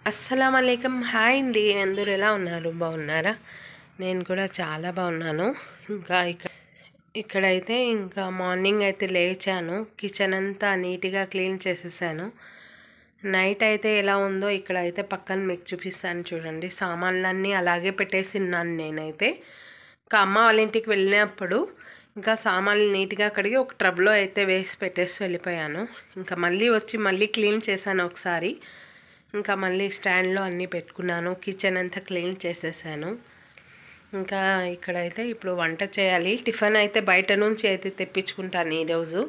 అస్సలామలైకుం. Hi అండి, అందరూ ఎలా ఉన్నారు? బాగున్నారా? నేను కూడా చాలా బాగున్నాను. ఇంకా ఇక్కడైతే ఇంకా మార్నింగ్ అయితే లేచాను, కిచెన్ అంతా నీట్గా క్లీన్ చేసేసాను. నైట్ అయితే ఎలా ఉందో ఇక్కడైతే పక్కన మీకు చూపిస్తాను చూడండి. సామాన్లన్నీ అలాగే పెట్టేసిన్నాను నేనైతే. ఇంకా అమ్మ వాళ్ళ ఇంటికి వెళ్ళినప్పుడు ఇంకా సామాన్లు నీట్గా కడిగి ఒక టబ్లో అయితే వేసి పెట్టేసి వెళ్ళిపోయాను. ఇంకా మళ్ళీ క్లీన్ చేశాను ఒకసారి. ఇంకా మళ్ళీ స్టాండ్లో అన్నీ పెట్టుకున్నాను, కిచెన్ అంతా క్లీన్ చేసేసాను. ఇంకా ఇక్కడైతే ఇప్పుడు వంట చేయాలి. టిఫిన్ అయితే బయట నుంచి అయితే తెప్పించుకుంటాను ఈరోజు.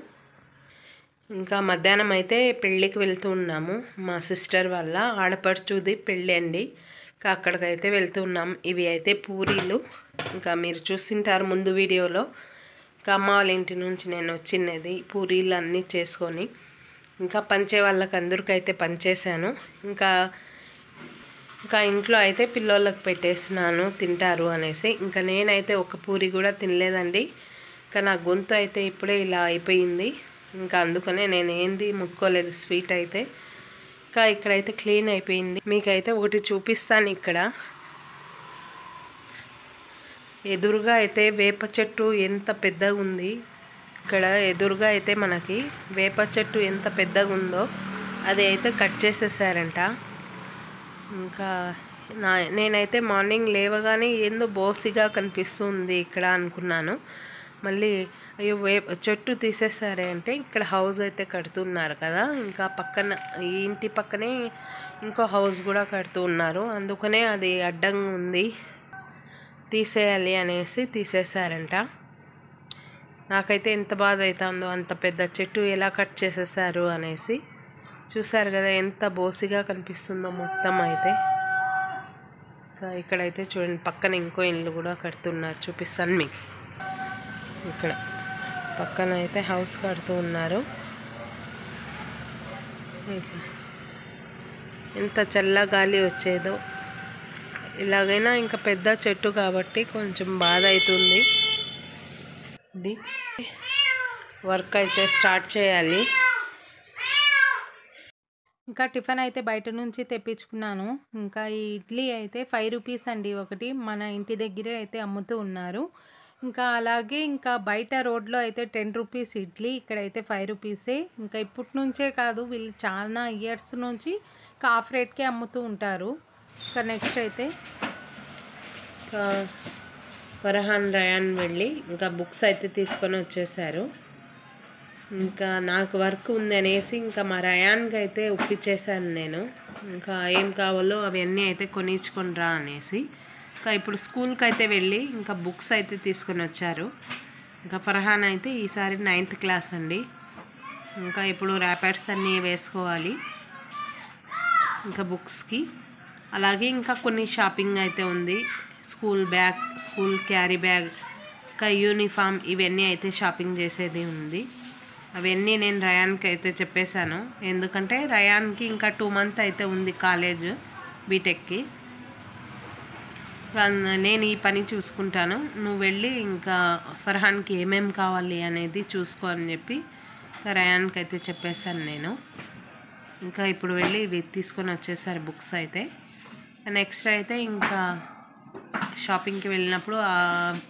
ఇంకా మధ్యాహ్నం అయితే పెళ్ళికి వెళ్తూ ఉన్నాము. మా సిస్టర్ వాళ్ళ ఆడపడుచుది పెళ్ళి అండి. ఇంకా అక్కడికైతే వెళ్తూ ఉన్నాం. ఇవి అయితే పూరీలు, ఇంకా మీరు చూసింటారు ముందు వీడియోలో. ఇంకా అమ్మ వాళ్ళ ఇంటి నుంచి నేను వచ్చినది పూరీలు అన్నీ చేసుకొని ఇంకా పంచే వాళ్ళకి అందరికైతే పంచేసాను. ఇంకా ఇంట్లో అయితే పిల్లోళ్ళకి పెట్టేసినాను తింటారు అనేసి. ఇంకా నేనైతే ఒక పూరి కూడా తినలేదండి. ఇంకా నా గొంతు అయితే ఇప్పుడే ఇలా అయిపోయింది. ఇంకా అందుకనే నేను ఏంది ముట్టుకోలేదు స్వీట్ అయితే. ఇంకా ఇక్కడైతే క్లీన్ అయిపోయింది. మీకైతే ఒకటి చూపిస్తాను. ఇక్కడ ఎదురుగా అయితే వేప చెట్టు ఎంత పెద్దగా ఉంది. ఇక్కడ ఎదురుగా అయితే మనకి వేప చెట్టు ఎంత పెద్దగా ఉందో అది అయితే కట్ చేసేసారంట. ఇంకా నేనైతే మార్నింగ్ లేవగానే ఏందో బోసిగా కనిపిస్తుంది ఇక్కడ అనుకున్నాను. మళ్ళీ అయ్యో చెట్టు తీసేసారే అంటే ఇక్కడ హౌస్ అయితే కడుతున్నారు కదా. ఇంకా పక్కన ఈ ఇంటి పక్కనే ఇంకో హౌస్ కూడా కడుతూ ఉన్నారు. అందుకనే అది అడ్డంగా ఉంది, తీసేయాలి అనేసి తీసేసారంట. నాకైతే ఎంత బాధ అవుతుందో, అంత పెద్ద చెట్టు ఎలా కట్ చేసేసారు అనేసి. చూసారు కదా ఎంత బోసిగా కనిపిస్తుందో మొత్తం అయితే. ఇక్కడైతే చూడండి పక్కన ఇంకో ఇల్లు కూడా కడుతున్నారు, చూపిస్తాను మీకు. ఇక్కడ పక్కన అయితే హౌస్ కడుతూ ఉన్నారు. ఎంత చల్ల గాలి వచ్చేదో. ఇలాగైనా ఇంకా పెద్ద చెట్టు కాబట్టి కొంచెం బాధ అవుతుంది. వర్క్ అయితే స్టార్ట్ చేయాలి. ఇంకా టిఫిన్ అయితే బయట నుంచి తెప్పించుకున్నాను. ఇంకా ఈ ఇడ్లీ అయితే 5 రూపీస్ అండి ఒకటి. మన ఇంటి దగ్గరే అయితే అమ్ముతూ ఉన్నారు. ఇంకా అలాగే ఇంకా బయట రోడ్లో అయితే 10 రూపీస్ ఇడ్లీ, ఇక్కడైతే 5 రూపీసే. ఇంకా ఇప్పటి నుంచే కాదు, వీళ్ళు చాలా ఇయర్స్ నుంచి హాఫ్ రేట్కే అమ్ముతూ ఉంటారు. ఇంకా నెక్స్ట్ అయితే ఫర్హాన్ రయాన్ వెళ్ళి ఇంకా బుక్స్ అయితే తీసుకొని వచ్చేసారు. ఇంకా నాకు వర్క్ ఉందనేసి ఇంకా మా రయాన్కి అయితే ఒప్పించేసాను నేను. ఇంకా ఏం కావాలో అవన్నీ అయితే కొనిచ్చుకొని రా అనేసి. ఇంకా ఇప్పుడు స్కూల్కి అయితే వెళ్ళి ఇంకా బుక్స్ అయితే తీసుకొని వచ్చారు. ఇంకా ఫర్హాన్ అయితే ఈసారి 9th క్లాస్ అండి. ఇంకా ఇప్పుడు ర్యాపర్స్ అన్నీ వేసుకోవాలి ఇంకా బుక్స్కి. అలాగే ఇంకా కొన్ని షాపింగ్ అయితే ఉంది. School bag, school carry bag, ఇంకా యూనిఫామ్, ఇవన్నీ అయితే షాపింగ్ చేసేది ఉంది. అవన్నీ నేను రయాన్కి అయితే చెప్పేశాను. ఎందుకంటే రయాన్కి ఇంకా 2 months అయితే ఉంది కాలేజ్, బీటెక్కి. నేను ఈ పని చూసుకుంటాను, నువ్వు వెళ్ళి ఇంకా ఫర్హాన్కి ఏమేమి కావాలి అనేది చూసుకో అని చెప్పి రయాన్కి అయితే చెప్పేశాను నేను. ఇంకా ఇప్పుడు వెళ్ళి ఇవి తీసుకొని వచ్చేసారు బుక్స్ అయితే. నెక్స్ట్ అయితే ఇంకా షాపింగ్కి వెళ్ళినప్పుడు ఆ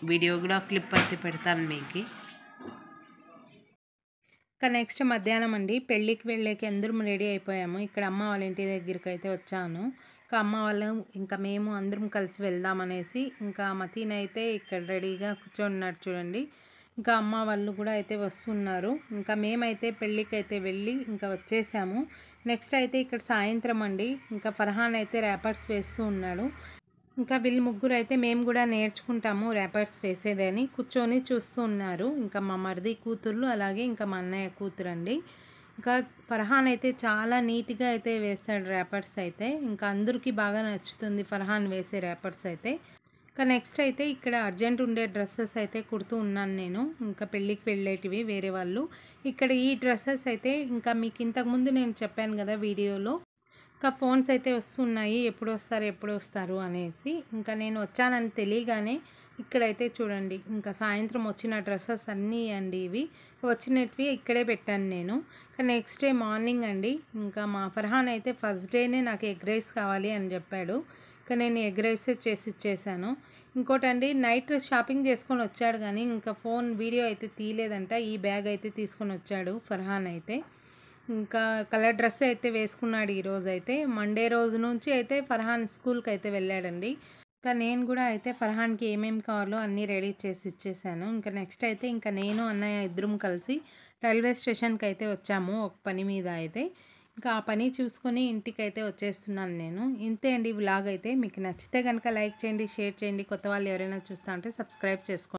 వీడియో కూడా క్లిప్ అయితే పెడతాను మీకు. ఇంకా నెక్స్ట్ మధ్యాహ్నం అండి, పెళ్ళికి వెళ్ళేకి అందరం రెడీ అయిపోయాము. ఇక్కడ అమ్మ వాళ్ళ ఇంటి దగ్గరికి అయితే వచ్చాను. ఇంకా అమ్మ వాళ్ళు ఇంకా మేము అందరం కలిసి వెళ్దామనేసి ఇంకా మతీన్ అయితే ఇక్కడ రెడీగా కూర్చొన్నాడు చూడండి. ఇంకా అమ్మ వాళ్ళు కూడా అయితే వస్తున్నారు. ఇంకా మేమైతే పెళ్ళికి అయితే వెళ్ళి ఇంకా వచ్చేసాము. నెక్స్ట్ అయితే ఇక్కడ సాయంత్రం అండి, ఇంకా ఫర్హాన్ అయితే ర్యాపర్స్ వేస్తూ ఉన్నాడు. ఇంకా వీళ్ళు ముగ్గురు అయితే మేము కూడా నేర్చుకుంటాము ర్యాపర్స్ వేసేదని కూర్చొని చూస్తూ ఉన్నారు. ఇంకా మా మరిది కూతుర్లు, అలాగే ఇంకా మా అన్నయ్య కూతురు అండి. ఇంకా ఫర్హాన్ అయితే చాలా నీట్గా అయితే వేస్తాడు ర్యాపర్స్ అయితే. ఇంకా అందరికీ బాగా నచ్చుతుంది ఫర్హాన్ వేసే ర్యాపర్స్ అయితే. ఇంకా నెక్స్ట్ అయితే ఇక్కడ అర్జెంట్ ఉండే డ్రెస్సెస్ అయితే కుడుతూ ఉన్నాను నేను. ఇంకా పెళ్ళికి వెళ్ళేటివి వేరే వాళ్ళు. ఇక్కడ ఈ డ్రెస్సెస్ అయితే ఇంకా మీకు ఇంతకుముందు నేను చెప్పాను కదా వీడియోలో, ఇంకా ఫోన్స్ అయితే వస్తున్నాయి, ఎప్పుడు వస్తారు అనేసి. ఇంకా నేను వచ్చానని తెలియగానే ఇక్కడైతే చూడండి ఇంకా సాయంత్రం వచ్చిన డ్రెస్సెస్ అన్నీ అండి ఇవి వచ్చినవి ఇక్కడే పెట్టాను నేను. నెక్స్ట్ డే మార్నింగ్ అండి ఇంకా మా ఫర్హాన్ అయితే ఫస్ట్ డేనే నాకు ఎగ్ రైస్ కావాలి అని చెప్పాడు. ఇంకా నేను ఎగ్ రైసే చేసి ఇచ్చేసాను. ఇంకోటండి నైట్ షాపింగ్ చేసుకొని వచ్చాడు కానీ ఇంకా ఫోన్ వీడియో అయితే తీయలేదంట. ఈ బ్యాగ్ అయితే తీసుకొని వచ్చాడు ఫర్హాన్ అయితే. ఇంకా కలర్ డ్రెస్ అయితే వేసుకున్నాడు ఈరోజు అయితే. మండే రోజు నుంచి అయితే ఫర్హాన్ స్కూల్కి అయితే వెళ్ళాడండి. ఇంకా నేను కూడా అయితే ఫర్హాన్కి ఏమేమి కావాలో అన్నీ రెడీ చేసి ఇచ్చేసాను. ఇంకా నెక్స్ట్ అయితే ఇంకా నేను అన్నయ్య ఇద్దరం కలిసి రైల్వే స్టేషన్కి అయితే వచ్చాము ఒక పని మీద అయితే. ఇంకా ఆ పని చూసుకొని ఇంటికి అయితే వచ్చేస్తున్నాను నేను. ఇంతే అండి వ్లాగ్ అయితే. మీకు నచ్చితే కనుక లైక్ చేయండి, షేర్ చేయండి. కొత్త వాళ్ళు ఎవరైనా చూస్తా అంటే సబ్స్క్రైబ్ చేసుకోండి.